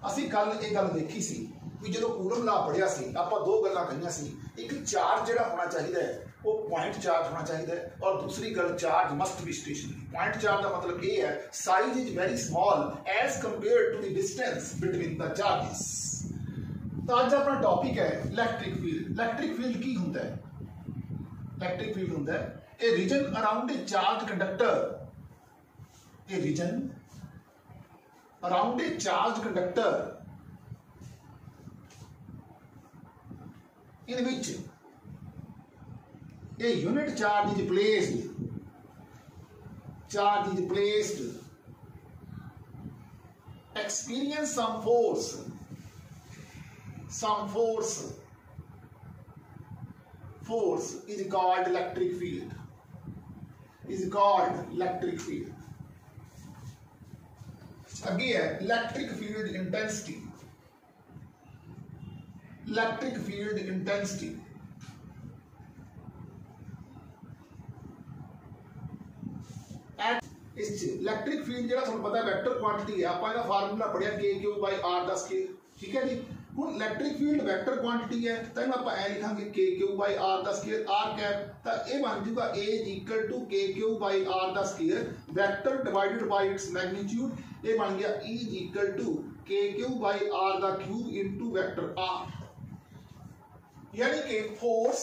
ਅਸੀਂ ਕੱਲ ਇਹ ਗੱਲ ਦੇਖੀ ਸੀ ਵੀ ਜਦੋਂ ਕੂਲਮ ਲਾ ਪੜਿਆ ਸੀ ਆਪਾਂ ਦੋ ਗੱਲਾਂ ਕਹੀਆਂ ਸੀ, ਇੱਕ ਚਾਰਜ ਜਿਹੜਾ ਹੋਣਾ ਚਾਹੀਦਾ ਹੈ ਉਹ ਪੁਆਇੰਟ ਚਾਰਜ होना चाहिए और दूसरी गल charge must be stationary. Point charge का मतलब ये है size is very small as compared to the distance between the charges. तो आज अपना टॉपिक है इलैक्ट्रिक फील्ड। इलैक्ट्रिक फील्ड की होंदा है? इलैक्ट्रिक फील्ड होंदा है a region around a charge conductor, a region around a charge conductor in which a unit charge is placed, experience some force is called electric field, आगे है electric field intensity. Electric field intensity इस electric field जो थोड़ा पता है vector quantity है, आप formula पढ़िया के Q by R the square, ठीक है जी। हुण इलेक्ट्रिक फील्ड वेक्टर क्वांटिटी है तो आप लिखांगे K Q by R the square R cap, तो यह बन जाऊगा A is equal to K Q by R the square vector divided by its magnitude, ये बन गया E is equal to K Q by R द cube into vector R. यानी कि force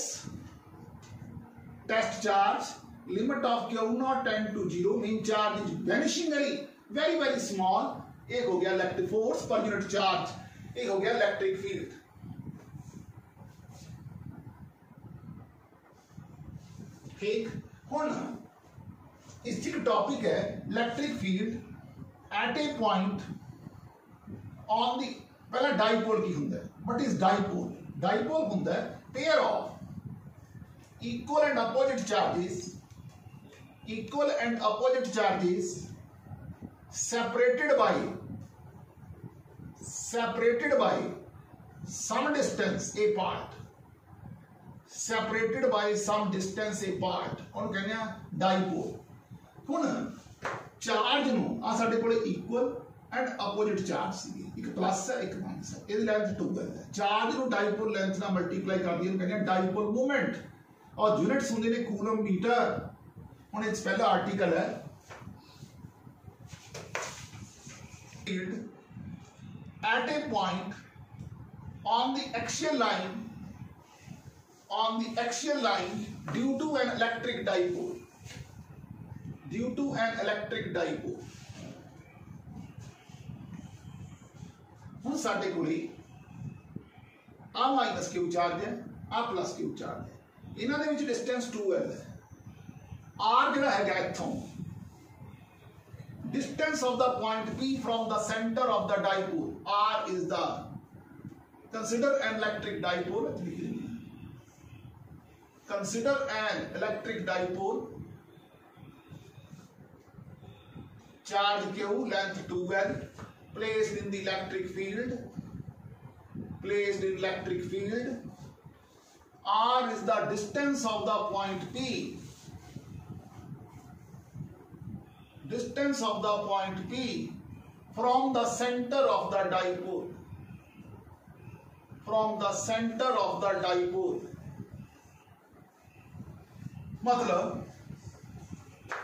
test charge limit of Q naught tend to 0 mean charge is vanishingly very very small, एक हो गया electric force per unit charge, एक हो गया electric field. ठीक, हुण इस टॉपिक है electric field at a point on the. पहला डाइपोल की होंदा है, व्हाट इज डाइपोल? डाइपोल होंदा है pair of equal and opposite charges separated by some distance apart, ਉਹਨੂੰ ਕਹਿੰਦੇ ਆ डाइपोल। ਹੁਣ चार्ज ਨੂੰ ਆ ਸਾਡੇ ਕੋਲੇ इक्वल एंड अपोजिट चार्ज सी, एक प्लस है एक माइनस है, ये लेंथ 2 है। चार्ज नु डाइपोल लेंथ ना मल्टीप्लाई कर दिया कहने डाइपोल मोमेंट, और यूनिट्स होंगे ने कूलम मीटर। हुण इस पहला आर्टिकल है field at a point on the axial line due to an electric dipole. हुण साडे कोले आ माइनस क्यू चार्ज है, आ प्लस क्यू चार्ज है, इन्हां दे विच डिस्टेंस 2L है। आर जिहड़ा हैगा इत्थों distance of the point P from the centre of the dipole, R is the consider an electric dipole, consider an electric dipole, charge Q, length 2L, placed in the electric field, R is the distance of the point P, from the center of the dipole, मतलब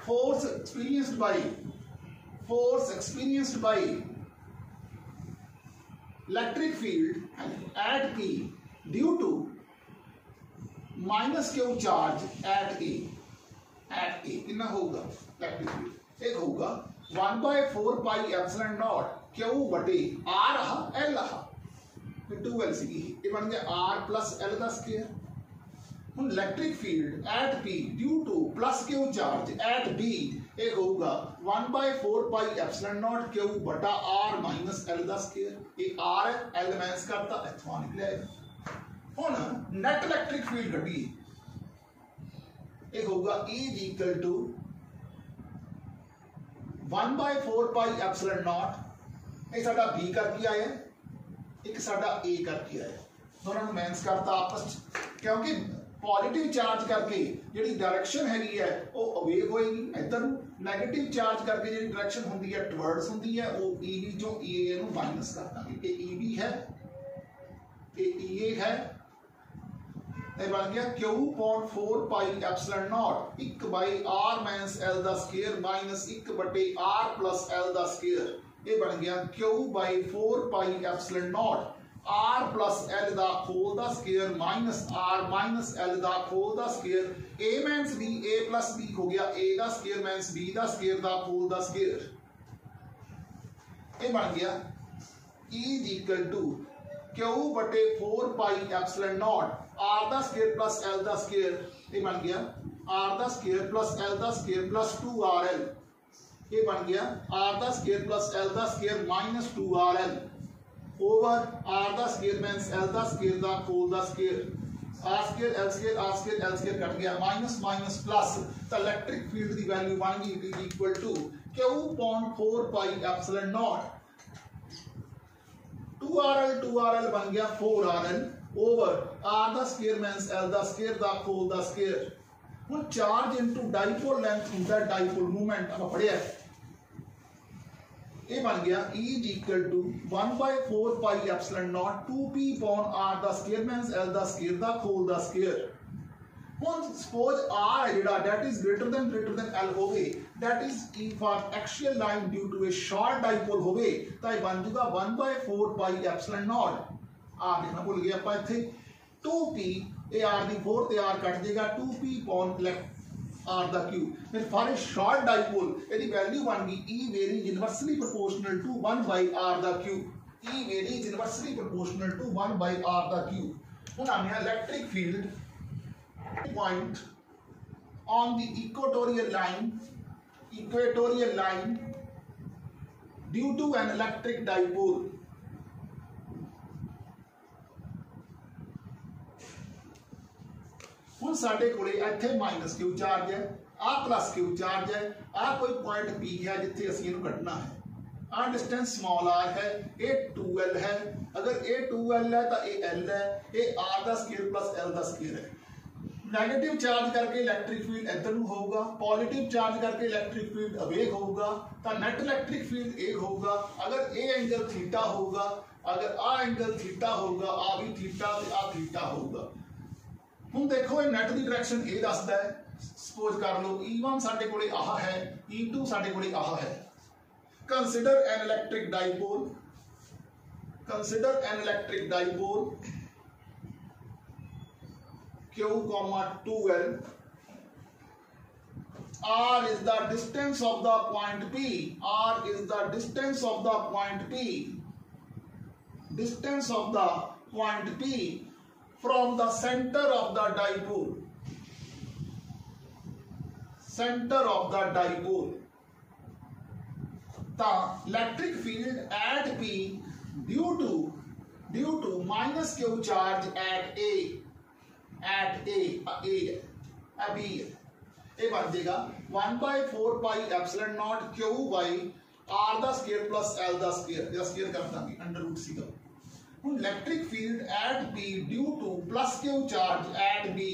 force experienced by electric field at P due to minus Q charge at A कितना होगा electric field? एक होगा 1/4 pi epsilon naught Q बटे R रहा L रहा, फिर 2L सी, ये बन गया R प्लस L का स्क्वायर। हुण electric field at P due to plus Q charge eight B एक होगा 1/4 पाई एप्सिलॉन नॉट Q बटा R माइनस L का स्क्वायर। ये R है, L माइनस करता इथों निकलिया। हुण नेट इलेक्ट्रिक फील्ड कढी, एक होगा E is equal to 1/4 pi epsilon naught, ये साडा B करके आया, एक साडा A करके आया, दोनों माइनस करता आपस, क्योंकि पॉजिटिव चार्ज करके जिहड़ी डायरेक्शन हैगी है वो अवे होएगी इधर, नैगेटिव चार्ज करके जिहड़ी डायरेक्शन हुंदी है टुवर्ड्स हुंदी है वो ईबी चों ईए नूं माइनस कर दांगे। ये ईबी है, ये ईए है, ये बन गया Q point 4 pi epsilon naught 1 by R minus L दा स्क्वायर माइनस 1 बटे आर प्लस एल दा स्क्वायर। ये बन गया Q by 4 pi epsilon naught R plus L दा होल दा square minus R minus L दा होल दा square. A minus B, A plus B हो गया ए दा स्क्वायर माइनस बी दा स्क्वायर दा होल दा स्क्वायर। ये बन गया E is equal to Q बटे 4 पाई एप्सिलॉन नॉट आर दा स्क्वायर प्लस एल दा स्क्वायर। ये बन गया आर दा स्क्वायर प्लस एल दा स्क्वायर प्लस 2RL। ये बन गया आर दा स्क्वायर प्लस एल दा square minus 2RL over R दा स्क्वायर माइनस एल दा स्क्वायर दा होल दा square. R square L square R square L square कट गया, माइनस माइनस प्लस, तो इलेक्ट्रिक फील्ड की वैल्यू बन गई it is equal to Q point 4 pi epsilon naught 2RL बन गया 4RL ओवर आर दा स्क्वायर माइनस एल दा स्क्वायर दा होल दा स्क्वायर। हुण चार्ज इनटू डाइपोल लेंथ हुंदा डाइपोल मूवमेंट आप पढ़िया। ये बन गया E is equal to 1/4 pi epsilon naught 2p upon r दा स्क्वायर माइनस l दा स्क्वायर दा होल दा स्क्वायर। हुण सपोज r है जेड़ा that is greater than l होवे, that is E for axial line due to a short dipole होवे, तो ये बन जाएगा 1/4 पाई एप्सिलॉन नॉट r लिखना भूल गया ਆਪਾਂ ਇੱਥੇ 2p ए r दी 4 ते r कट जाएगा 2p अपॉन r दा क्यूब। फिर फॉर ए शॉर्ट डाइपोल ਇਹਦੀ वैल्यू बन गई E varies inversely proportional to 1 by r दा cube. E varies inversely proportional to 1 by r दा क्यूब। ਹੁਣ ਆਨੇ electric field point on the equatorial line due to an electric dipole. ਹੁਣ ਸਾਡੇ ਕੋਲੇ ਇੱਥੇ ਮਾਈਨਸ क्यू ਚਾਰਜ है, आ plus Q charge है, आ कोई पॉइंट P है जिथे ਅਸੀਂ ਇਹਨੂੰ ਕੱਢਣਾ है, आ डिस्टेंस स्मॉल r है, ये 2l है, अगर ये 2l है तो ये l है, ये r दा स्क्वायर प्लस l दा स्क्वायर है। नेगेटिव चार्ज करके इलेक्ट्रिक फील्ड इधर ਨੂੰ होगा, पॉजिटिव चार्ज करके इलेक्ट्रिक फील्ड अवे होगा, तो नेट इलेक्ट्रिक फील्ड ए होगा। अगर ए एंगल थीटा होगा, अगर आ एंगल थीटा होगा, आ भी थीटा ते आ थीटा होगा। ਹੁਣ देखो ये नेट की डायरेक्शन ए दसदा है, सपोज कर लो E1 साडे कोले आह है, E2 साडे कोले आह है। Consider N electric dipole, consider N electric dipole Q, 2l, R is the distance of the point P, R is the distance of the point P, distance of the point P from the center of the dipole, center of the dipole। The electric field at P due to minus Q charge at A है, अब B है, ये बन जाएगा 1/4 pi epsilon naught Q by R दा square plus L दा square, या square कर देंगे अंडर रूट सी का। Electric field at B due to plus Q charge at B,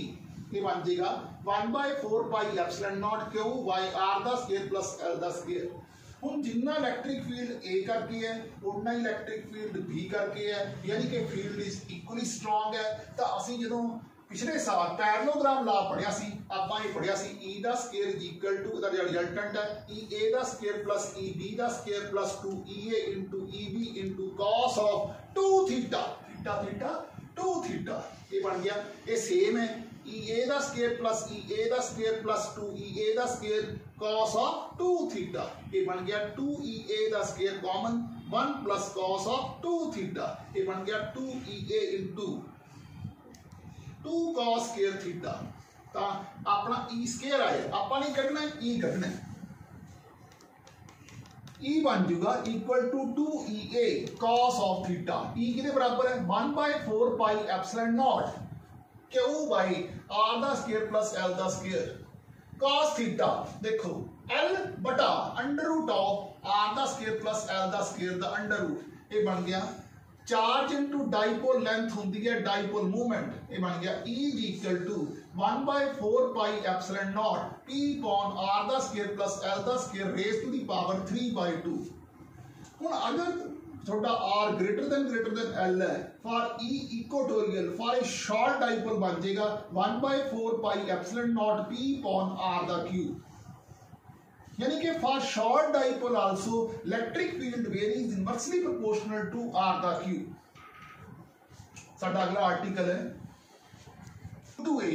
ये बन जाएगा 1/4 pi epsilon naught Q by R दा स्क्वायर प्लस एल दा स्क्वायर। हुण जिन्ना इलेक्ट्रिक फील्ड ए करके है उतना ही इलेक्ट्रिक फील्ड बी करके है, यानी कि फील्ड इज इक्वली स्ट्रॉन्ग है। तो असीं जदों पिछले साल पैरेललोग्राम ला पढ़िया सी, आपां ये पढ़िया सी E दा स्क्वायर इज इक्वल टू दा रिजल्टेंट है EA दा स्क्वायर प्लस EB दा square plus 2EA into EB into cos of 2 theta, theta theta 2 theta. ये बन गया, ये सेम है EA दा स्क्वायर प्लस EA दा स्क्वायर प्लस 2EA दा स्क्वायर cos ऑफ 2 थीटा। ये बन गया 2EA दा square common 1 plus cos of 2 theta. ये बन गया 2EA into 2 cos square theta. तो अपना E स्क्वायर आया, आपा नहीं कढ़ना E कढ़ना, E बन जाएगा equal to 2EA cos of theta. E कितने बराबर है 1/4 pi epsilon naught Q by R दा स्क्वायर प्लस L दा स्क्वायर cos थीटा। देखो L बटा अंडर रूट ऑफ R दा स्क्वायर प्लस L दा स्क्वायर दा अंडर रूट, ये बन गया चार्ज इंटू डाइपोल लेंथ होंगी है डाइपोल मूवमेंट, ये बन गया E is equal to 1/4 pi epsilon naught P upon R the square plus L the square raise to the power 3/2। हुण अगर थोड़ा R ग्रेटर देन L है for E equatorial for a short dipole बन जाएगा 1/4 pi epsilon naught P upon R the cube, यानी कि for short dipole also electric field varies inversely proportional to R the cube. साडा अगला article है to a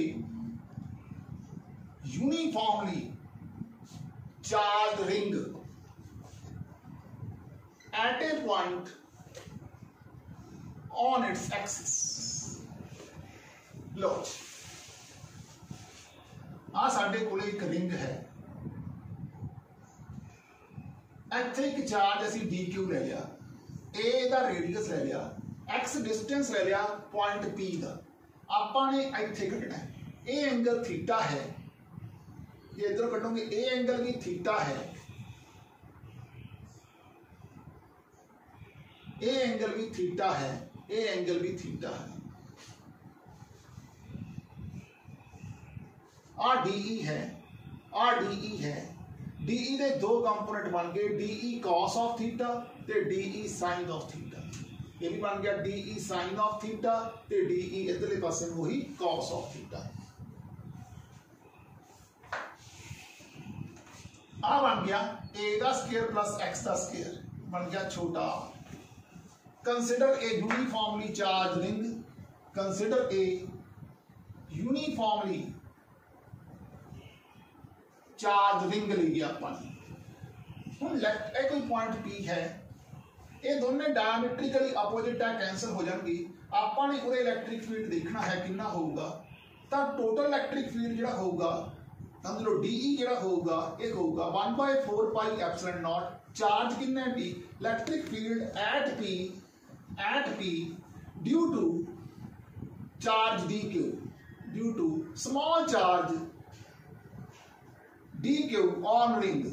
uniformly charge ring at a point on its axis. लो आ साडे कोले एक रिंग है, ਇੱਥੇ ਇੱਕ ਚਾਰਜ ਅਸੀਂ dq ਲੈ ਲਿਆ, a ਦਾ ਰੇਡੀਅਸ ਲੈ ਲਿਆ, x डिस्टेंस ले लिया पॉइंट P ਦਾ, ਆਪਾਂ ਨੇ ਇੱਥੇ ਕੱਢਣਾ ਹੈ। ਇਹ एंगल थीटा है, ये इधर कटोगे ए एंगल भी थीटा है, ए एंगल भी थीटा है, ए एंगल भी थीटा है। आ DE है, आ DE है, DE ਦੇ दो कंपोनेंट बन गए, DE cos ऑफ थीटा ते DE sin ऑफ थीटा। ये भी बन गया DE sin ऑफ थीटा ते DE इधरले पासे वही cos ऑफ थीटा। आ बन गया a दा स्क्वायर प्लस x दा स्क्वायर, बन गया छोटा। Consider a uniformly charge ring, consider a uniformly charge ring ली गया अपन। हुण लेफ्ट ए कोई पॉइंट P है, ये दोनों डायमेट्रिकली अपोजिट है, कैंसल हो जाएंगी। आपां ने उहदा इलैक्ट्रिक फील्ड देखना है कितना होगा, तो टोटल इलैक्ट्रिक फील्ड जिहड़ा होगा समझ लो DE जिहड़ा होगा ये होगा 1/4 पाई एप्सिलॉन नॉट, चार्ज कितना है D, electric field at P due to charge DQ, due to small charge DQ on ring,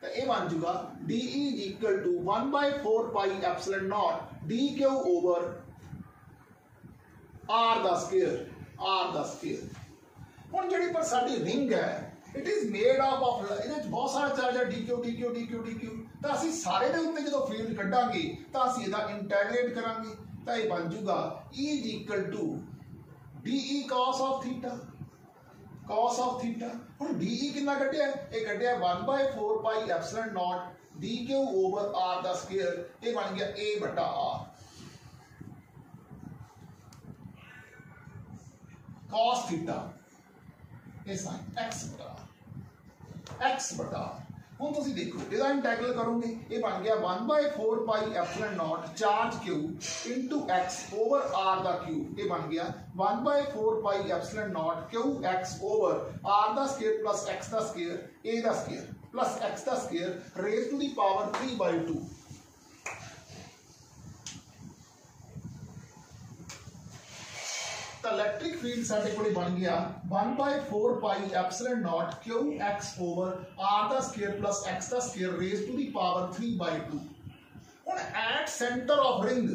तो ये बन जाएगा DE is equal to 1/4 pi epsilon naught DQ over R the square. हुण जिहड़ी पर साडी रिंग है it is made up of, इहदे विच बहुत सारा चार्ज है DQ, तो असीं सारे दे उत्ते जदों फील्ड कढांगे तो असीं इहदा इंटीग्रेट करांगे, तो ये बन जाएगा E is equal to DE cos of theta, cos of theta. हुण DE कितना कटिया, ये कटिया 1/4 pi epsilon naught DQ over R the square, ये बन गया A बटा R। cos थीटा ये साइन x बटा R। हुण तुसीं देखो इहदा इंटीग्रल करोगे, ये बन गया 1/4 pi epsilon naught charge Q into x over R दा क्यूब, ये बन गया 1/4 pi epsilon naught QX over R दा स्क्वायर प्लस x दा स्क्वायर A दा स्क्वायर प्लस x दा square raise to the power 3/2। तो इलैक्ट्रिक फील्ड साडे कोले बन गया 1/4 pi epsilon naught QX over R दा स्क्वायर प्लस x दा square raise to the power 3/2। हुण एट सेंटर ऑफ रिंग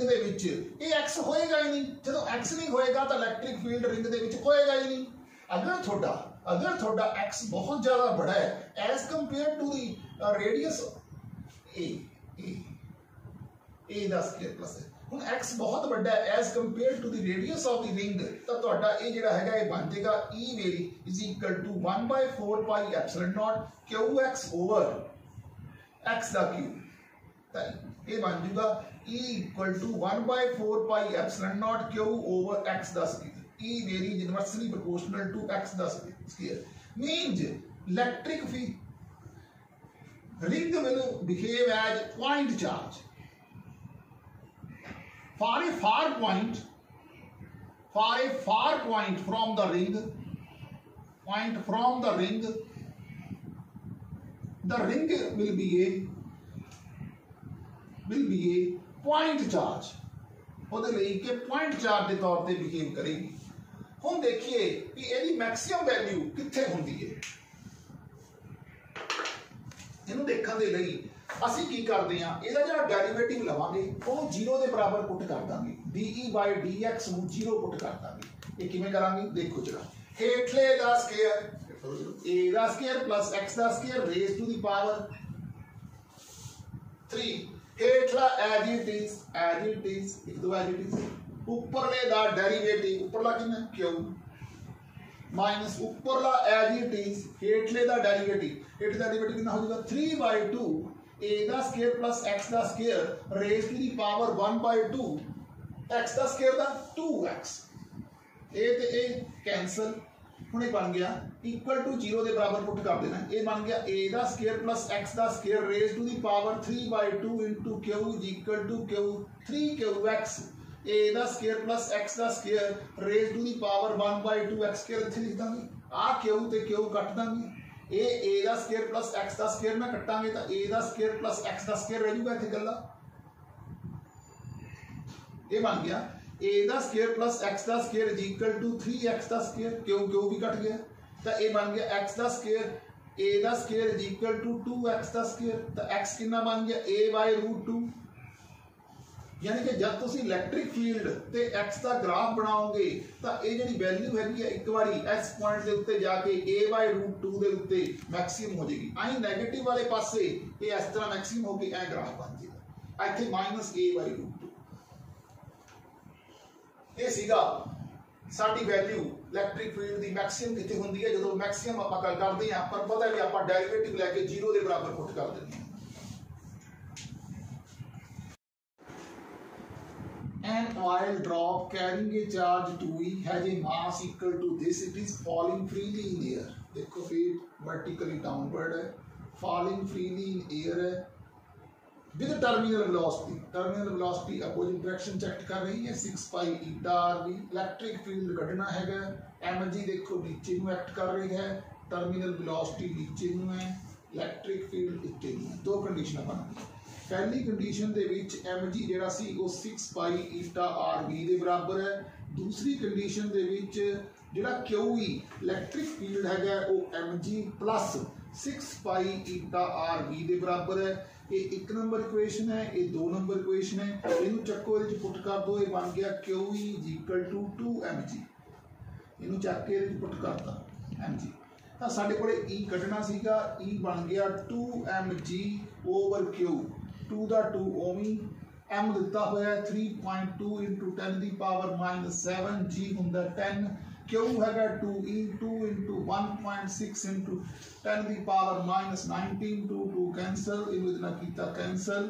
दे विच ये x होएगा ही नहीं, जदों x नहीं होएगा तो इलैक्ट्रिक फील्ड रिंग दे विच होएगा ही नहीं। अगर थोड़ा x बहुत ज्यादा बड़ा है as compare to the radius a दा स्क्वायर प्लस हुण x बहुत बड़ा है as compare to the radius of the ring, तो तुहाडा ये जिहड़ा हैगा ये बन जाएगा E मेरी is equal to 1/4 pi epsilon naught QX over x दा क्यूब, तो ये बन जाएगा E equal to 1/4 pi epsilon naught Q over x दा स्क्वायर। E मेरी इनवर्सली प्रोपोर्शनल टू x दा square means electric field ring will behave as point charge for a far point from the ring, the ring will be a point charge, ਉਹਦੇ ਲਈ ਕਿ point charge ਦੇ ਤੌਰ ਤੇ behave ਕਰੇਗੀ। ਹੁਣ ਦੇਖੀਏ ਕਿ ਇਹਦੀ ਮੈਕਸਿਮਮ ਵੈਲਿਊ ਕਿੱਥੇ ਹੁੰਦੀ ਹੈ। ਇਹਨੂੰ ਦੇਖਣ ਦੇ ਲਈ ਅਸੀਂ ਕੀ ਕਰਦੇ ਆ, ਇਹਦਾ ਜਿਹੜਾ ਡੈਰੀਵੇਟਿਵ ਲਵਾਂਗੇ ਉਹਨੂੰ 0 ਦੇ ਬਰਾਬਰ ਪੁੱਟ ਕਰ ਦਾਂਗੇ, de/dx ਨੂੰ 0 ਪੁੱਟ ਕਰ ਦਾਂਗੇ। ਇਹ ਕਿਵੇਂ ਕਰਾਂਗੇ ਦੇਖੋ ਜਰਾ, ਹੇਠਲੇ ਦਾ ਸਕੁਅਰ a ਦਾ ਸਕੁਅਰ ਪਲੱਸ x ਦਾ square raise to the power 3, ਹੇਠਲਾ ਐਜ ਇਟ ਇਜ਼ ਇੱਕ ਦੋ ਐਜ ਇਟ ਇਜ਼, ਉੱਪਰਲੇ ਦਾ ਡੈਰੀਵੇਟਿਵ, ਉੱਪਰਲਾ ਕਿੰਨਾ q माइनस उपरला एज इट इज, हेठले दा डेरिवेटिव, हेठ दा डेरिवेटिव कितना हो जाएगा 3/2 a दा स्क्वायर प्लस x दा square raise to the power 1/2 x दा स्क्वायर दा 2x, a ते a कैंसल, हुणे बन गया इक्वल टू 0 दे बराबर पुट कर देना, ये बन गया a दा स्क्वायर प्लस x दा square raise to the power 3/2 into q is equal to q 3qx, a ਦਾ ਸਕੁਅਰ ਪਲਸ x ਦਾ square raise to the power 1/2 x square ਇੱਥੇ ਲਿਖ ਦਾਂਗੇ, ਆ q ਤੇ q ਕੱਟ ਦਾਂਗੇ, ਇਹ a ਦਾ ਸਕੁਅਰ ਪਲਸ x ਦਾ ਸਕੁਅਰ ਨਾ ਕੱਟਾਂਗੇ ਤਾਂ a ਦਾ ਸਕੁਅਰ ਪਲਸ x ਦਾ ਸਕੁਅਰ ਰਹਿ ਜੂਗਾ ਇੱਥੇ ਗੱਲਾਂ, ਇਹ ਬਣ ਗਿਆ a ਦਾ ਸਕੁਅਰ ਪਲਸ x ਦਾ square is equal to 3x ਦਾ ਸਕੁਅਰ, q ਵੀ ਕੱਟ ਗਿਆ ਤਾਂ ਇਹ ਬਣ ਗਿਆ x ਦਾ ਸਕੁਅਰ, a ਦਾ square is equal to 2x ਦਾ ਸਕੁਅਰ, ਤਾਂ x ਕਿੰਨਾ ਬਣ ਗਿਆ a/√2, यानी कि जब तुम इलैक्ट्रिक फील्ड ते x का ग्राफ बनाओगे तो ये जी वैल्यू हैगी एक बार इस पॉइंट के उत्ते जाके a/√2 के उत्ते मैक्सिमम हो जाएगी, आई नैगेटिव वाले पासे ये इस तरह मैक्सिमम होके ऐ ग्राफ बन जाएगा, इत्थे -a/√2। ये सीगा साडी वैल्यू इलैक्ट्रिक फील्ड की मैक्सिमम कितने होंदी है, जो मैक्सिमम आपां गल करदे हां पर पता है कि आपां डेरिवेटिव लैके 0 के बराबर पुट कर देंगे। An oil drop carrying a charge 2e has a mass equal to this, it is falling freely in air, देखो फिर vertically downward है, falling freely in air है with terminal velocity opposite direction check कर रही है 6 pi eta rv, electric field कढ़ना हैगा, mg देखो नीचे ਨੂੰ act कर रही है, terminal velocity नीचे ਨੂੰ है, electric field नीचे ਨੂੰ है, दो कंडीशन बन गई। पहली कंडीशन दे विच mg जेड़ा सी वो 6 pi eta rv दे बराबर है, दूसरी कंडीशन दे विच जेड़ा qe इलैक्ट्रिक फील्ड हैगा वो mg plus 6 pi eta rv दे बराबर है। ये एक नंबर इक्वेशन है, ये दो नंबर इक्वेशन है, इनू चक्को इहदे पुट कर दो, ये बन गया qe is equal to 2mg, इनू चक के इहदे पुट करता mg, ਤਾਂ ਸਾਡੇ ਕੋਲੇ e ਕੱਢਣਾ ਸੀਗਾ, e बन गया 2mg ओवर q, 2 ਦਾ 2 ओमी, m ਦਿੱਤਾ ਹੋਇਆ 3.2 into 10 ਦੀ ਪਾਵਰ -7, g ਹੁੰਦਾ 10, q ਹੈਗਾ 2e, 2 into 1.6 into 10 ਦੀ ਪਾਵਰ -19, 2 कैंसल, ਇਹਨੂੰ ਇਹਦੇ ਨਾਲ ਕੀਤਾ कैंसल,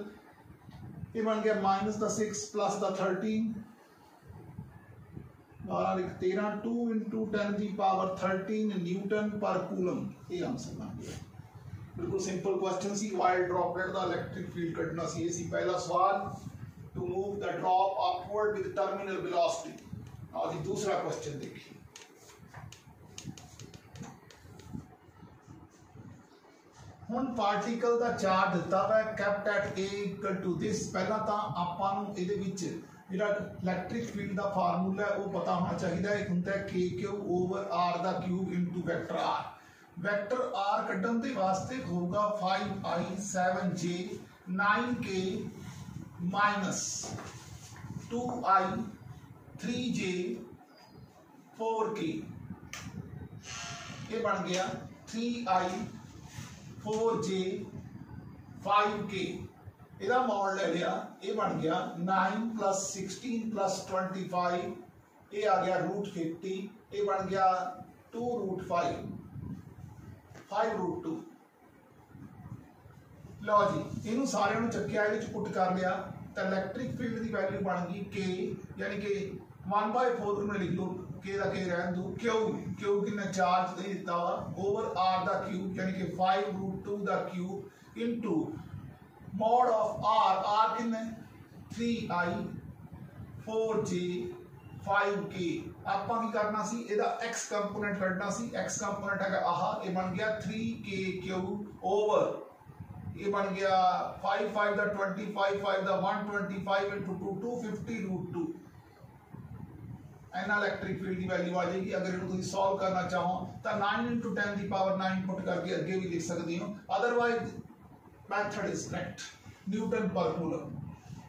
ਇਹ ਬਣ ਗਿਆ -6 plus 13, 13, 2 into 10 ਦੀ ਪਾਵਰ 13 न्यूटन पर कूलम, ਇਹ आंसर बन गया। बिल्कुल सिंपल क्वेश्चन सी, ऑयल ड्रॉपलेट का इलैक्ट्रिक फील्ड कढ़ना सी, ये पहला सवाल, to move the drop upward with terminal velocity. आओ जी दूसरा क्वेश्चन देखिए, हुण पार्टिकल का चार्ज दिता हुआ है kept at a equal to this, पहला तो आपां नूं इहदे विच जिहड़ा इलैक्ट्रिक फील्ड का फार्मूला है वो पता होना चाहिए, एक हुंदा है kq ओवर r दा cube into vector r, vector r कड्ढण दे वास्ते होगा 5i 7j 9k minus 2i 3j 4k, ये बन गया 3i 4j 5k, ਇਹਦਾ ਮੋਡ ਲੈ ਲਿਆ, ਇਹ ਬਣ ਗਿਆ 9 + 16 + 25, ਇਹ ਆ ਗਿਆ √50, ਇਹ ਬਣ ਗਿਆ 2√5, 5√2। लो जी इनू सारे चक्या पुट कर लिया तो इलैक्ट्रिक फील्ड की वैल्यू बन गई के, यानी कि 1/4 में लिख लो, के का के रहन दो, क्यू कितना चार्ज नहीं दिता हुआ ओवर r का क्यूब, यानी कि 5√2 का cube into mod of r कितना 3i 4j 5k। आपां की करना सी, इहदा x कंपोनेंट कढना सी, x कंपोनेंट है आह, ये बन गया 3k³ ओवर, ये बन गया 5 5 दा 25 5 दा 125 into 2 250√2। एना इलैक्ट्रिक फील्ड की वैल्यू आ जाएगी। अगर इन्हें तुम सॉल्व करना चाहो तो 9 × 10 की पावर 9 पुट करके अगे भी लिख सकते हो, otherwise method is correct. Newton per coulomb.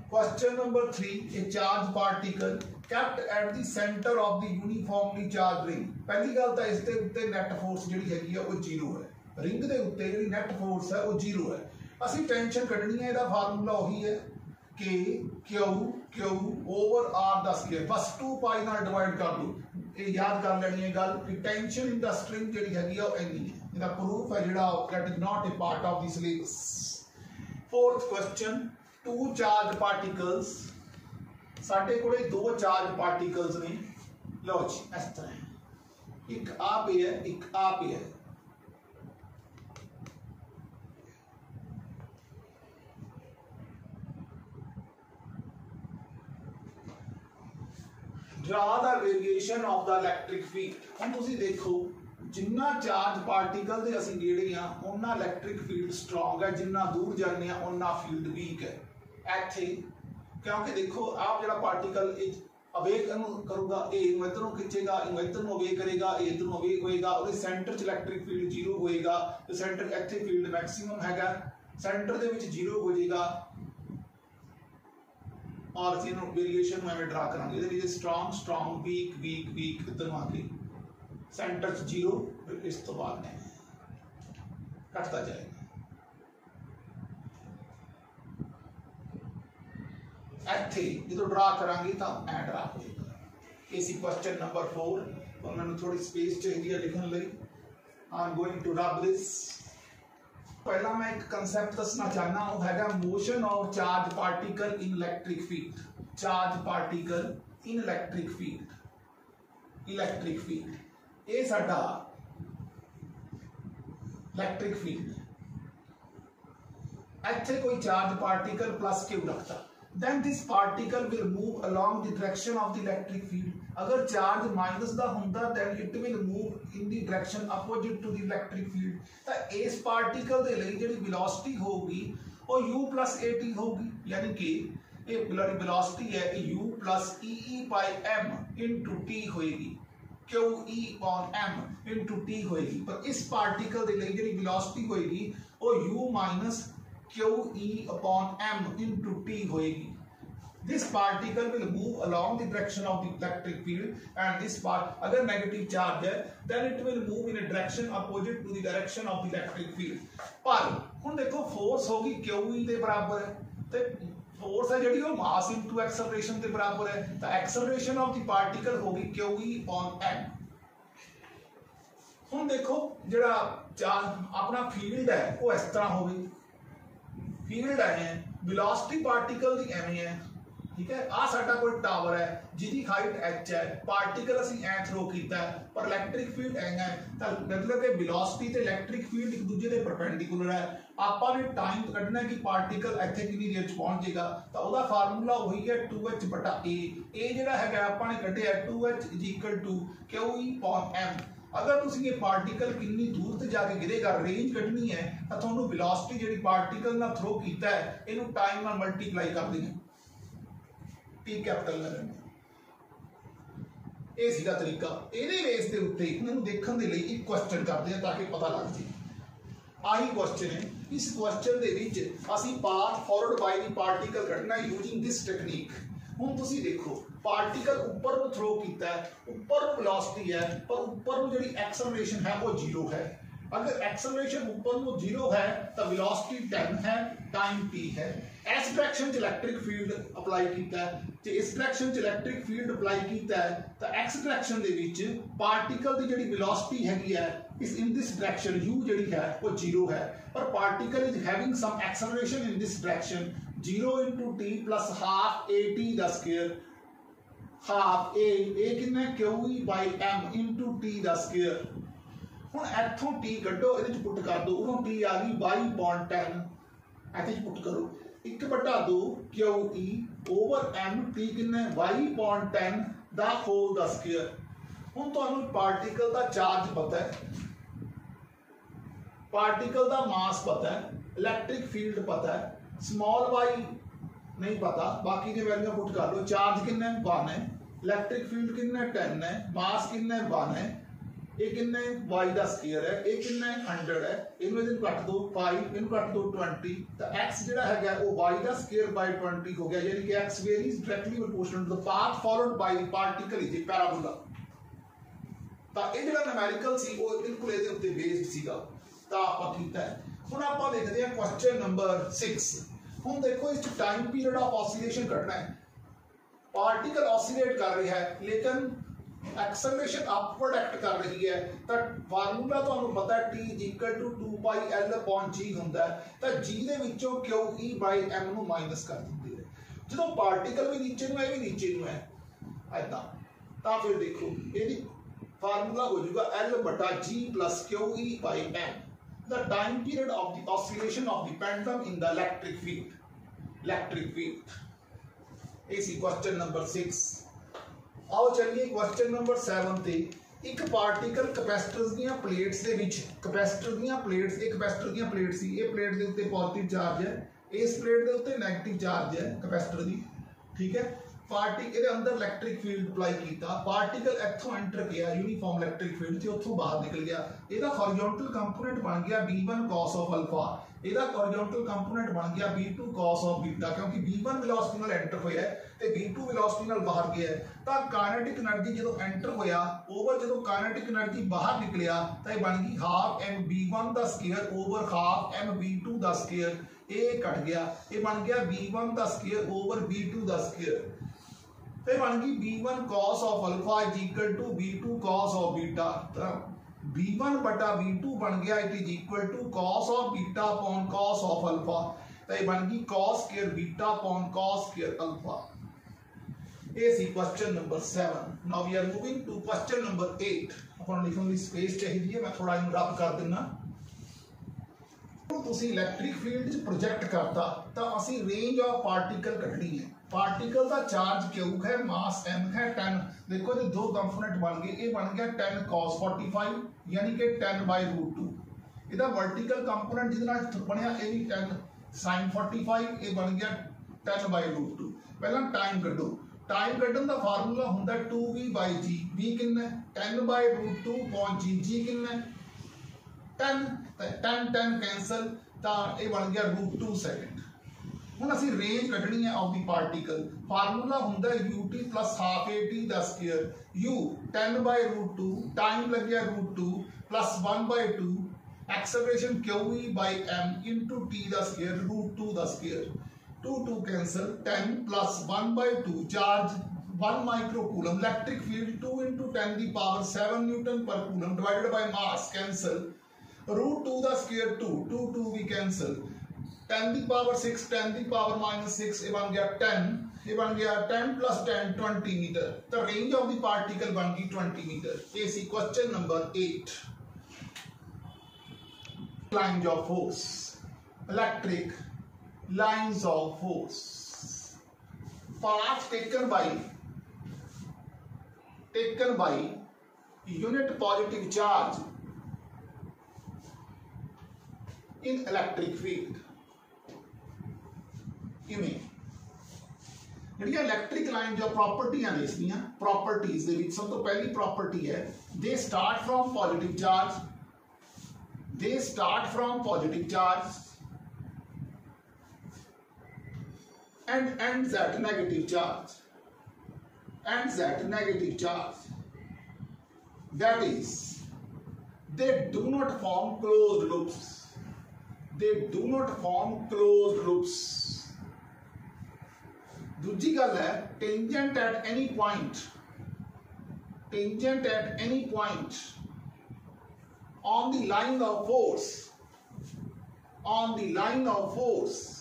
Question number 3, a charged particle kept at the center of the uniformly charged ring. पहली गल तो इसके उत्ते नेट फोर्स जिहड़ी हैगी है वो 0 है। रिंग दे उत्ते जिहड़ी नेट फोर्स है वो 0 है। असीं टेंशन कढनी है, इहदा फार्मूला वही है K Q over R दा स्क्वायर, बस 2 पाई नाल डिवाइड कर दो। ये याद कर लेनी है गल कि टेंशन इन द स्ट्रिंग जिहड़ी हैगी है वो इन्नी है। इहदा प्रूफ है जिहड़ा that is not a part of the syllabus. Fourth question, 2 charge particles, साडे कोले 2 चार्ज पार्टिकल्स ने। लो जी इस तरह एक आ पे है, एक आ पे है। Draw the variation of the electric field. हम तुसी देखो जिन्ना चार्ज पार्टिकल दे असीं गेड़े आ उन्ना इलैक्ट्रिक फील्ड स्ट्रॉन्ग है, जिन्ना दूर जाने आ उन्ना फील्ड वीक है। इत्थे क्योंकि देखो आप जिहड़ा पार्टिकल अवे करूगा, ए इधरों खिंचेगा, इधर अवे करेगा, इधर अवे होएगा, और सेंटर च इलैक्ट्रिक फील्ड 0 होएगा। तो सेंटर इत्थे फील्ड मैक्सिमम हैगा, सेंटर दे विच 0 हो जाएगा। और तीनों वेरिएशन में ड्रा करांगे, इधर ये स्ट्रॉन्ग वीक वीक वीक इधर आके सेंटर 0, इस तो बाद में कटता जाएगा। इत्थे जो ड्रा करांगे तो ऐ ड्रा होएगा। इसी क्वेश्चन नंबर 4 और मैंने थोड़ी स्पेस चाहिए लिखने लई। I am going to rub this. पहला मैं एक कंसेप्ट दसना चाहना वो हैगा motion of charge particle in electric field. Charge particle in electric field, electric field ये साडा इलैक्ट्रिक फील्ड है। इत्थे कोई चार्ज पार्टिकल प्लस क्यू रखता, then this particle will move along the direction of the electric field. अगर charge minus दा हुंदा then it will move in the direction opposite to the electric field. तो इस particle दे लई जिहड़ी velocity होगी वो u plus at होगी, यानी कि ये वेलोसिटी है u plus e by m into t होएगी, q e upon m into t होएगी। पर इस पार्टिकल दे लई जिहड़ी वेलोसिटी होएगी वो u minus q e upon m into t होएगी। This particle will move along the direction of the electric field, and this part अगर नेगेटिव चार्ज है then it will move in a direction opposite to the direction of the electric field। पर हुण देखो force होगी q e दे बराबर है, ते force है जिहड़ी वो मास इनटू एक्सेलरेशन दे बराबर है। तो एक्सेलरेशन ऑफ द पार्टिकल होगी q e upon m। हुण देखो जिहड़ा चार्ज अपना फील्ड है वो इस तरह होगी, फील्ड है वेलोसिटी पार्टिकल दी एवें है, ठीक है। आ साडा कोई टावर है जिहदी हाइट h है, पार्टिकल असीं ऐ थ्रो कीता है पर इलैक्ट्रिक फील्ड ऐ है, तां मतलब कि वेलोसिटी ते इलैक्ट्रिक फील्ड एक दूजे दे परपेंडिकुलर है। आपां ने टाइम कढना है कि पार्टिकल इत्थे कितनी देर च पहुंच जाएगा, तो उसदा फार्मूला वही है 2h/a। ए जिहड़ा हैगा आपां ने कढिया 2h = q e upon m। अगर तुसीं ये पार्टिकल कितनी दूर से जाके गिरेगा रेंज कढनी है तो तुहानू वेलोसिटी जिहड़ी पार्टिकल नाल थ्रो कीता है इहनू टाइम नाल मल्टीप्लाई कर देना, टी कैपिटल लेना। ये सीगा तरीका। इहदे बेस दे उत्ते इन्हां नू देखण दे लई एक क्वेश्चन करदे हां ताकि पता लग जाए। आही क्वेश्चन है, इस क्वेश्चन दे विच असीं path forward by the particle कढना यूजिंग दिस टेक्निक। हुण तुसीं देखो पार्टिकल ऊपर को थ्रो कीता है, ऊपर वेलोसिटी है पर ऊपर को जिहड़ी एक्सेलरेशन है वो 0 है। अगर एक्सेलरेशन ऊपर को 0 है तो वेलोसिटी 10 है, टाइम t है। इस डायरेक्शन च इलैक्ट्रिक फील्ड अप्लाई कीता है, ते इस डायरेक्शन च इलैक्ट्रिक फील्ड अप्लाई कीता है, तो एक्स डायरेक्शन दे विच पार्टिकल दी जिहड़ी वेलोसिटी हैगी है इस इन दिस डायरेक्शन u जिहड़ी है वो 0 है, पर particle is having some acceleration in this direction 0 * t plus half at the square, half a कितना q e by m into t द स्क्वायर। हुण इथों t कड्डो, इहदे च पुट कर दो, उधरों t आ गई y/10, इहदे च पुट करो 1/2 q e over m, t कितना y/10 the whole the square. हुण तुहानू पार्टिकल दा चार्ज पता है, पार्टिकल दा मास पता है, इलैक्ट्रिक फील्ड पता है, स्मॉल y नहीं पता, बाकी दी वैल्यू पुट कर लो। चार्ज कितना 1 है, इलैक्ट्रिक फील्ड कितना 10 है, मास कितना 1 है, ये कितना है y का स्केयर है, ये कितना है 100 है, इन्हें कट दो 5, इन्हें कट दो 20, तो x जिहड़ा है वो y का स्केयर by 20 हो गया, यानी कि x varies directly proportional to the path followed by the particle is a parabola। तो ये जिहड़ा न्यूमेरिकल सी वो बिल्कुल इहदे उत्ते बेस्ड सीगा, तो आपां कीता है। हुण आपां देखदे हां क्वेश्चन नंबर 6। हुण देखो इस टाइम पीरियड ऑफ ऑसिलेशन कढना है, पार्टिकल ऑसिलेट कर रहा है लेकिन एक्सेलरेशन अपवर्ड एक्ट कर रही है, तो फार्मूला तुहानू पता है t equal to 2 pi l upon g हुंदा है, तो g दे विचों q e बाय m नू माइनस कर दिंदी है। जदों पार्टिकल भी नीचे नू है भी नीचे नू है ऐदा, तो फिर देखो ये फार्मूला हो जाएगा l बटा g plus q e by m, the time period of the oscillation of the pendulum in the electric field. Electric field इसी क्वेश्चन नंबर 6। आओ चलिए क्वेश्चन नंबर 7 ते। एक पार्टिकल कैपेसिटर्स ਦੀਆਂ प्लेट्स ਦੇ ਵਿੱਚ कैपेसिटर ਦੀਆਂ प्लेट्स, एक कैपेसिटर ਦੀਆਂ प्लेट ਸੀ, ਇਹ प्लेट ਦੇ ਉੱਤੇ पॉजिटिव चार्ज है, इस प्लेट ਦੇ ਉੱਤੇ नेगेटिव चार्ज है कैपेसिटर ਦੀ, ठीक है। पार्टी ਇਹਦੇ ਅੰਦਰ इलेक्ट्रिक फील्ड अप्लाई ਕੀਤਾ, पार्टिकल ਇੱਥੋਂ एंटर किया यूनिफॉर्म इलेक्ट्रिक फील्ड ਤੇ ਉੱਥੋਂ ਬਾਹਰ ਨਿਕਲ ਗਿਆ, ਇਹਦਾ हॉरिजॉन्टल कंपोनेंट बन गया b1 cos ऑफ अल्फा, ਇਹਦਾ हॉरिजॉन्टल कंपोनेंट बन गया b2 cos ऑफ बीटा, क्योंकि b1 वेलोसिटी ਨਾਲ एंटर ਹੋਇਆ है ਤੇ b2 वेलोसिटी ਨਾਲ ਬਾਹਰ ਗਿਆ है, ਤਾਂ काइनेटिक एनर्जी ਜਦੋਂ एंटर ਹੋਇਆ ओवर ਜਦੋਂ काइनेटिक एनर्जी ਬਾਹਰ ਨਿਕਲਿਆ ਤਾਂ ਇਹ ਬਣ ਗਈ हाफ m b1 ਦਾ square over half m b2 ਦਾ ਸਕੁਅਰ, ਇਹ ਕੱਟ ਗਿਆ, ਇਹ ਬਣ ਗਿਆ b1 ਦਾ ਸਕੁਅਰ ओवर b2 ਦਾ ਸਕੁਅਰ, फिर बन गई b1 cos of alpha is equal to b2 cos of beta, तो b1 बटा b2 बन गया it is equal to cos of beta upon cos of alpha, तो ये बन गई cos square beta upon cos square alpha. ये सी question number 7। Now we are moving to question number 8। अपन लिखने की स्पेस चाहिए, मैं थोड़ा इन्हें रब कर देना। तुसी इलेक्ट्रिक फील्ड च प्रोजेक्ट करता तो असी रेंज ऑफ पार्टिकल कढनी है। पार्टिकल का चार्ज क्यू है, मास m है 10। देखो ये दो कंपोनेंट बन गए, ये बन गया 10 cos 45 यानी कि 10 बाय रूट 2। इहदा वर्टिकल कंपोनेंट जिहदे नाल बनया ये भी 10 sin 45, ये बन गया 10 बाय रूट 2। पहला टाइम कढो, टाइम कढन दा फार्मूला हुंदा 2v बाय g, v कितना 10 बाय रूट 2 अपॉन g कितना 10, 10 कैंसल, तो ये बन गया रूट 2 सेकंड। ਹੁਣ ਅਸੀਂ रेंज ਕੱਢਣੀ है ऑफ द पार्टिकल, फार्मूला ਹੁੰਦਾ ut प्लस हाफ at ਦਾ square, u 10 by root 2, time लग गया root 2 plus 1 by 2, acceleration qe by m into t ਦਾ ਸਕੁਅਰ रूट 2 ਦਾ square, 2 cancel, 10 plus 1 by 2 charge 1 microcoulomb, electric field 2 into 10 की power 7 newton per coulomb divided by mass, cancel, root 2 ਦਾ square 2 भी cancel, 10 की power 6, 10 की power minus 6, ये बन गया 10, ये बन गया 10 प्लस 10 20 मीटर, तो रेंज ऑफ द पार्टिकल बन गई 20 मीटर। ये सी question number 8। Lines of force, electric lines of force, path taken by unit positive charge in electric field. Electric line जो प्रॉपर्टियां ने इसलिए प्रॉपर्टीज दे विच सब तो पहली प्रॉपर्टी है they start from positive charge, they start from positive charge and ends at negative charge, ends at negative charge, that is they do not form closed loops, they do not form closed loops। दूसरी गल है tangent at any point, tangent at any point on the line of force, on the line of force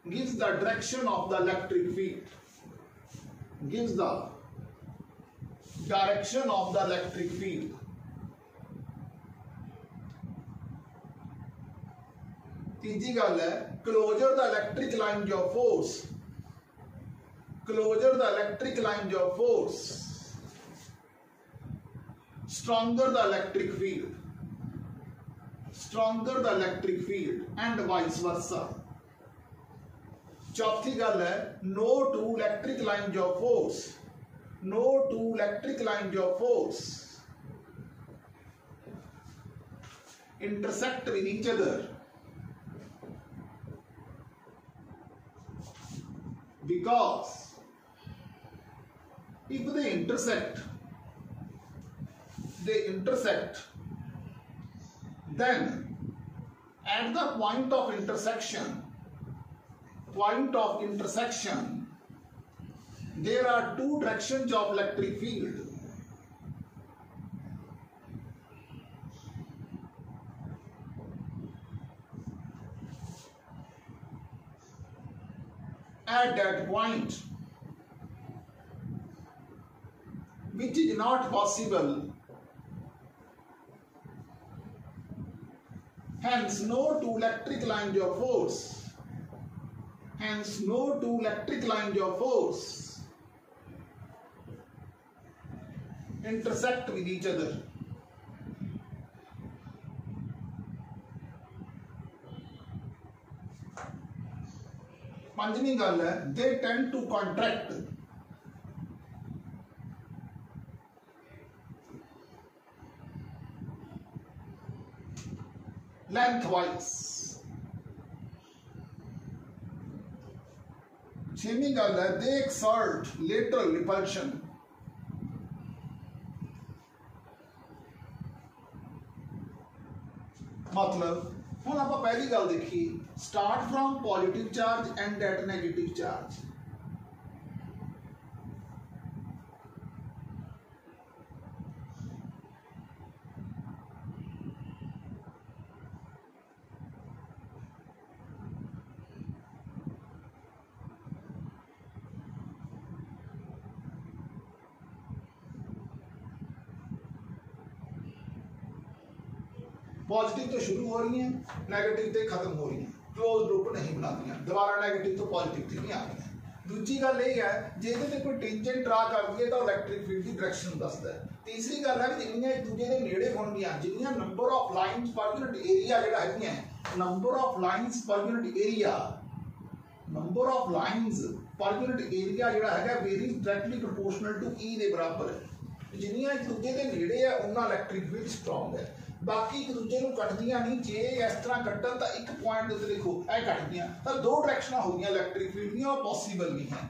gives the direction of the electric field, gives the direction of the electric field। तीसरी गल है closer the electric line of force, closer the electric lines of force, stronger the electric field, stronger the electric field and vice versa। चौथी गल है no two electric lines of force, no two electric lines of force intersect with each other, because if they intersect, then at the point of intersection, there are two directions of electric field. At that point, which is not possible, hence no two electric lines of force, intersect with each other. पंजवीं गल है, they tend to contract. Lengthwise. छेवीं गल है, they exert lateral repulsion. मतलब ਹੁਣ ਆਪਾਂ पहली गल देखी, start from positive charge and at negative charge. Positive तो शुरू हो रही हैं, नेगेटिव तो खत्म हो रही हैं, क्लोज लूप नहीं बनाती, दोबारा नेगेटिव तो पॉजिटिव थी नहीं आ रही हैं। दूसरी गल ये है, जे कोई टेंजेंट ड्रा करती है तो इलैक्ट्रिक फील्ड की डायरेक्शन दसदा है। तीसरी गल है कि जिन्नियां एक दूजे के नेड़े होणगियां, जिन्नियां number of lines per unit area जिहड़ा हैगियां, number of lines per unit area जिहड़ा हैगा vary directly proportional to E दे बराबर है। जिन्नियां एक दूजे के नेड़े है उन्ना इलैक्ट्रिक फील्ड स्ट्रॉन्ग है। बाकी एक दूजे को कटदियां नहीं, जे इस तरह कट्टन तो एक पॉइंट उत्ते देखो ऐ कटदियां तो दो डायरेक्शन हो गई इलैक्ट्रिक फील्ड दी, और पॉसीबल नहीं है।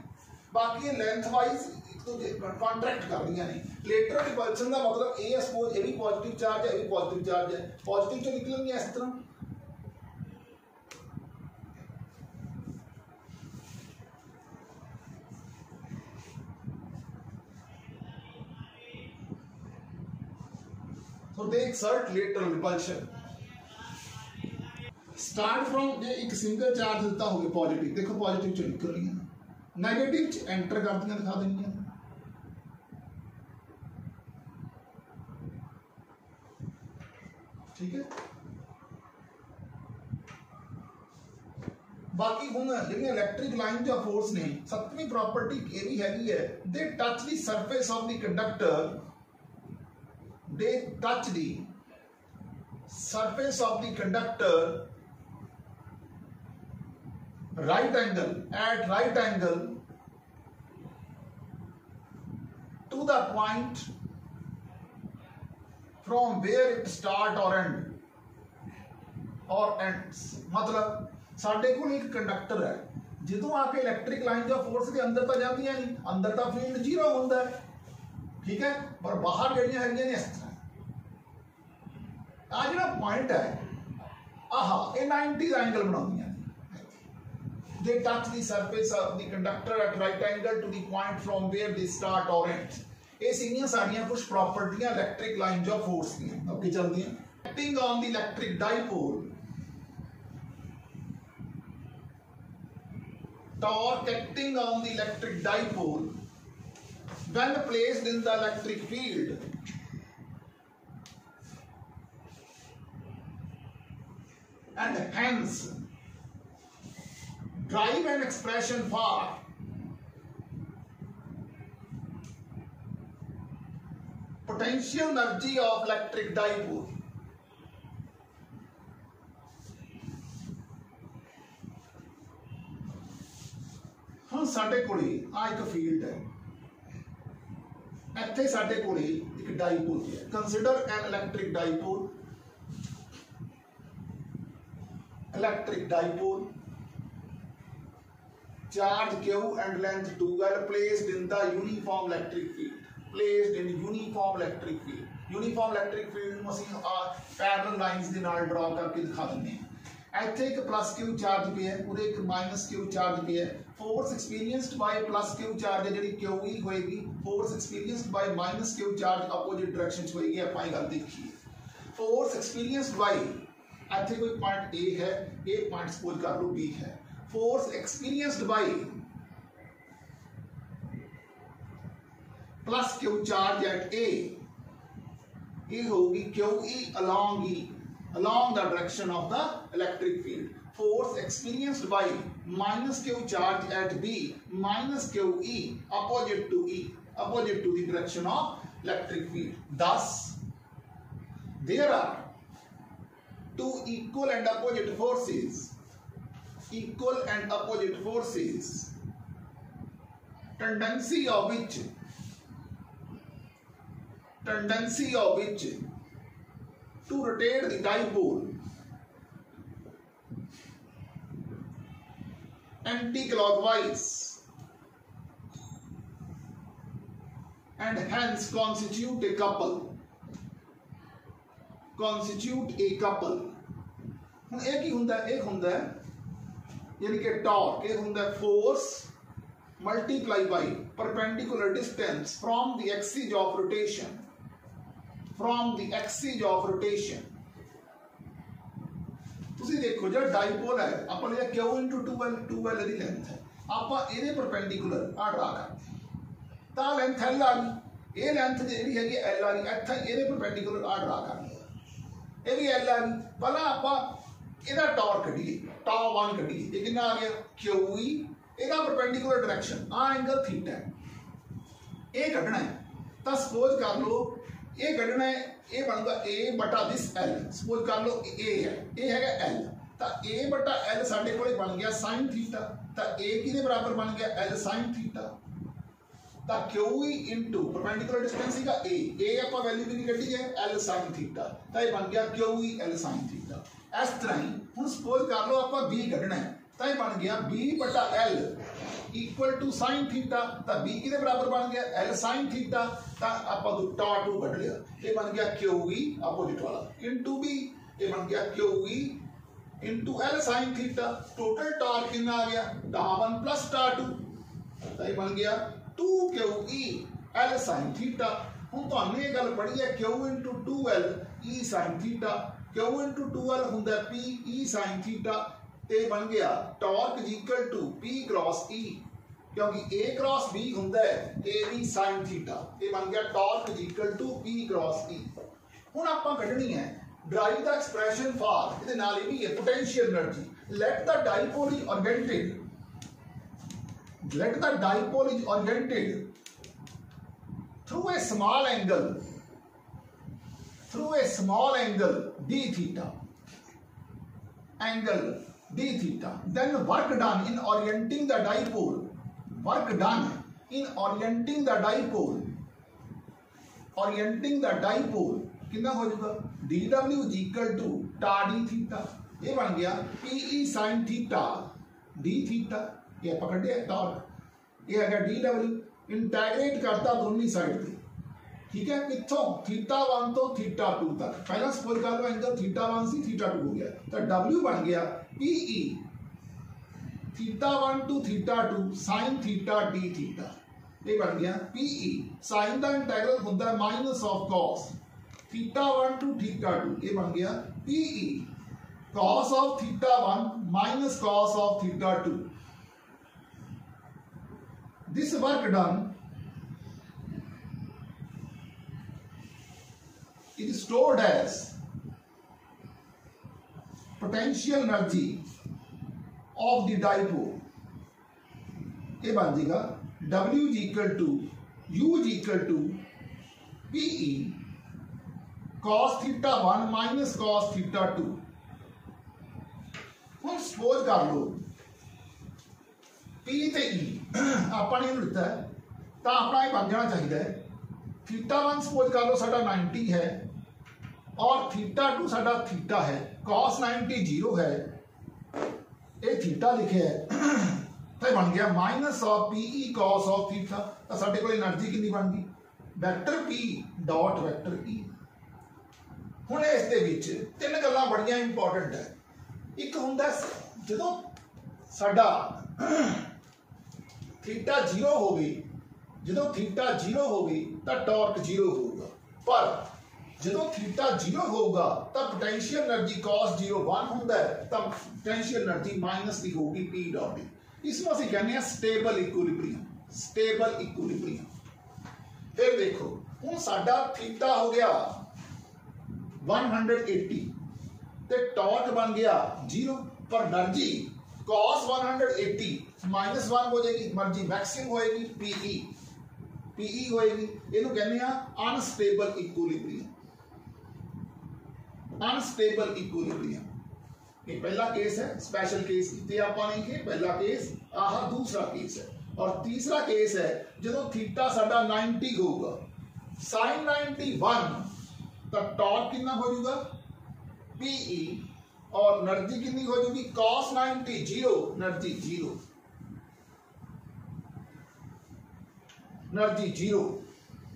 बाकी लेंथ वाइज एक दूजे कॉन्ट्रैक्ट करदियां नहीं। लेटरल रिपल्शन का मतलब ए सपोज ये भी पॉजिटिव चार्ज है, ये भी पॉजिटिव चार्ज है, पॉजिटिव चो निकलेंगे इस तरह। So they exert lateral repulsion. Start from एक सिंगल चार्ज देता होगा पॉजिटिव, देखो पॉजिटिव चो निकल रही है, नेगेटिव च एंटर करदियां दिखा देंगे। ठीक है। बाकी हुण जिहड़ियां इलैक्ट्रिक लाइन जो फोर्स ने, सत्तवीं प्रॉपर्टी ये भी हैगी है, they touch the surface of the conductor, they touch the surface of the conductor at right angle to the point from where it start or ends। मतलब साडे कोल एक कंडक्टर है, जो आके इलैक्ट्रिक लाइन जो फोर्स के अंदर तो जाती नहीं, अंदर तो फील्ड जीरो होता है, ठीक है, पर बाहर जड़ियां हैगियां ने इस तरह। आ जिहड़ा पॉइंट है आहा ये 90 एंगल बनाउंदियां ने। They touch the surface of the conductor at right angle to the point from where they start और एंड। ये सीनियर साड़ियां कुछ प्रॉपर्टियां इलैक्ट्रिक लाइन जो फोर्स दी ओके चलती हैं। Acting on the electric dipole, torque acting on the electric dipole when placed in the electric field and hence drive an expression for potential energy of electric dipole। हम साडे कोले आ एक field है, इत्थे साडे कोले एक डाइपोल है। Consider N electric dipole electric dipole, charge Q and length 2L placed in the uniform electric field. Placed in uniform electric field. Uniform electric field ਨੂੰ ਅਸੀਂ पैरेलल लाइंस ਦੇ ਨਾਲ ਡਰਾ ਕਰਕੇ ਦਿਖਾ ਦਿੰਦੇ ਹਾਂ। ਇੱਥੇ ਇੱਕ ਪਲੱਸ Q ਚਾਰਜ ਪਿਆ ਹੈ, ਉਹਦੇ ਇੱਕ ਮਾਈਨਸ Q ਚਾਰਜ ਪਿਆ ਹੈ। Force experienced by plus Q charge है जी QE होएगी, force experienced by minus Q charge opposite direction च होएगी। ਆਪਾਂ ਇਹ ਗੱਲ ਦੇਖੀਏ। फोर्स एक्सपीरियंसड बाय ਇੱਥੇ कोई पॉइंट A है, A पॉइंट सपोज कर लो B है। Force experienced by plus Q charge at A ये होगी QE along the direction of the electric field। force experienced by minus Q charge at B minus QE opposite to the direction of electric field। Thus, there are two equal and opposite forces, tendency of which to rotate the dipole anti-clockwise and hence constitute a couple। ਹੁਣ ਇਹ ਕੀ ਹੁੰਦਾ ਹੈ? ਇਹ ਹੁੰਦਾ ਹੈ यानी कि torque. ਇਹ ਹੁੰਦਾ है force multiply by perpendicular distance from the axis of rotation। ਤੁਸੀਂ ਦੇਖੋ ਜਿਹੜਾ ਡਾਈਪੋਲ ਹੈ ਆਪਾਂ ਲਿਆ Q into 2L ਦੀ ਲੈਂਥ ਹੈ, ਆਪਾਂ ਇਹਦੇ ਪਰਪੈਂਡੀਕੂਲਰ ਆ ਡਰਾ ਕਰਦੇ ਤਾਂ ਲੈਂਥ L ਆ ਗਈ। ਇਹ ਲੈਂਥ ਜਿਹੜੀ ਹੈਗੀ L ਆ ਗਈ, ਇੱਥੇ ਇਹਦੇ ਪਰਪੈਂਡੀਕੂਲਰ ਆ ਡਰਾ ਕਰਨੀ ਹੈ, ਇਹ ਵੀ L ਆ ਗਈ। ਪਹਿਲਾਂ ਆਪਾਂ ਇਹਦਾ ਟਾਰਕ ਕੱਢੀਏ, ਟਾਪ 1 ਕੱਢੀਏ, ਇਹ ਕਿੰਨਾ ਆ ਗਿਆ QE, ਇਹਦਾ ਪਰਪੈਂਡੀਕੂਲਰ ਡਾਇਰੈਕਸ਼ਨ ਆ ਐਂਗਲ थीटा ਇਹ ਕੱਢਣਾ ਹੈ। ਤਾਂ ਸਪੋਜ਼ ਕਰ ਲਓ ਇਹ ਕੱਢਣਾ ਹੈ, ਇਹ ਬਣੂਗਾ A बटा दिस L। सपोज कर लो A है, ये है L, तो A बटा L साडे कोले बन गया sin थीटा, तो A किहदे बराबर बन गया L sin थीटा। तो QE इनटू परपेंडिकुलर डिस्टेंस का A आपां वैल्यू कितनी कड्ढी है L sin थीटा, तो ये बन गया QE L sin थीटा। इस तरह ही हुण सपोज कर लो आपां B कढना है, तो ये बन गया B बटा L equal to sin theta, तो B किहदे बराबर बन गया L sin थीटा। तो आपां टॉ 2 कढ लिया, ये बन गया QE अपोजिट वाला इनटू B, ये बन गया QE into L sin theta. Total torque कितना आ गया टॉ 1 प्लस टॉ 2, तो ये बन गया 2 QE L sin थीटा। हुण तुहानू ये गल पढ़ी है Q into 2L E sin theta, Q into 2L हुंदा P E sin थीटा, ते बन गया torque equal to P cross E, क्योंकि A क्रॉस B हुंदा है A B sin थीटा, ये बन गया torque equal to P cross E। हुण आपां कढनी है ड्राइव द एक्सप्रेशन फॉर, इहदे नाल ये भी है potential energy. Let the dipole is oriented through a small angle d theta, then work done in orienting the dipole, कितना हो जाएगा dw is equal to ta d theta, ये बन गया Pe sin theta d theta, ये पकड़ लिया torque, ये है dw इंटीग्रेट करता दोनों साइड पे, ठीक है। कितों थीटा 1 तो थीटा 2 तक, पहला सपोज कर लो एंगल थीटा 1 से थीटा 2 हो गया, तो W बन गया PE theta 1 to theta 2 sin theta d theta, ये बन गया PE sin का इंटीग्रल होता है minus of cos theta 1 to theta 2, ये बन गया PE cos of theta 1 minus cos of theta 2। This work done is stored as potential energy of the dipole। ये बन जाएगा W is equal to U is equal to PE cos theta 1 minus cos theta 2। हम suppose कर लो P ते E आपने लिखता है, तो अपना ये बन जाना चाहिए थीटा 1 सपोज कर लो साडा 90 है और थीटा 2 साडा थीटा है, cos 90 0 है, ये थीटा लिखे है तो बन गया minus of PE cos of theta. तो साडे कोल एनर्जी कितनी बन गई vector P dot vector E. हुण इस दे विच तीन गल्लां बड़ियां इंपॉर्टेंट है। एक हुंदा जदों साडा थीटा जीरो हो गई, जदों थीटा जीरो हो गई तो टॉर्क जीरो होगा, पर जदों थीटा जीरो होगा तो पोटेंशियल एनर्जी कॉस जीरो 1 हुंदा है, तो पोटेंशियल एनर्जी माइनस की होगी पी डॉट डी। इसमें असीं कहने हैं स्टेबल इक्विलिब्रियम, स्टेबल इक्विलिब्रियम। फिर देखो हुण साडा थीटा हो गया 180 ते टॉर्क बन गया 0, पर एनर्जी cos 180 माइनस 1 हो जाएगी, एनर्जी मैक्सिमम होएगी पीई होएगी। इहनूं कहने हैं अनस्टेबल इक्विलिब्रियम, अनस्टेबल इक्विलिब्रियम। ये पहला केस है, स्पेशल केस इतने आपने लिखे, पहला केस आह दूसरा केस है। और तीसरा केस है जो थीटा साडा 90 होगा sin 91 तो टॉर्क कितना हो जाएगा पीई और एनर्जी कितनी हो जाएगी cos 90 zero, energy zero, energy zero.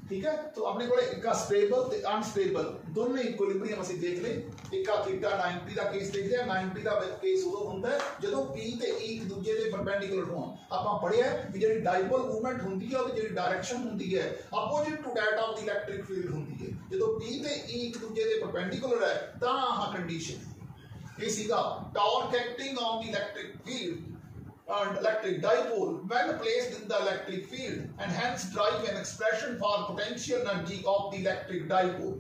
ठीक है, तो अपने को एक स्टेबल ते अनस्टेबल दोनों इक्विलिब्रियम ਅਸੀਂ देख ले। एक थीटा 90 ਦਾ केस देख लिया। 90 ਦਾ केस ਉਦੋਂ ਹੁੰਦਾ ਹੈ ਜਦੋਂ p ਤੇ e ਇੱਕ ਦੂਜੇ ਦੇ ਪਰਪੈਂਡੀਕੂਲਰ ਹੋਣ। ਆਪਾਂ ਪੜਿਆ ਵੀ ਜਿਹੜੀ ਡਾਈਪੋਲ ਮੂਵਮੈਂਟ ਹੁੰਦੀ ਹੈ ਉਹਦੀ ਜਿਹੜੀ ਡਾਇਰੈਕਸ਼ਨ ਹੁੰਦੀ ਹੈ opposite to that of the electric field ਹੁੰਦੀ ਹੈ। ਜਦੋਂ p ਤੇ e ਇੱਕ ਦੂਜੇ ਦੇ ਪਰਪੈਂਡੀਕੂਲਰ ਹੈ ਤਾਂ ਆਹ ਕੰਡੀਸ਼ਨ ਇਹ ਸੀਗਾ torque acting on the electric field and electric dipole when placed in the electric field and hence drive an expression for potential energy of the electric dipole।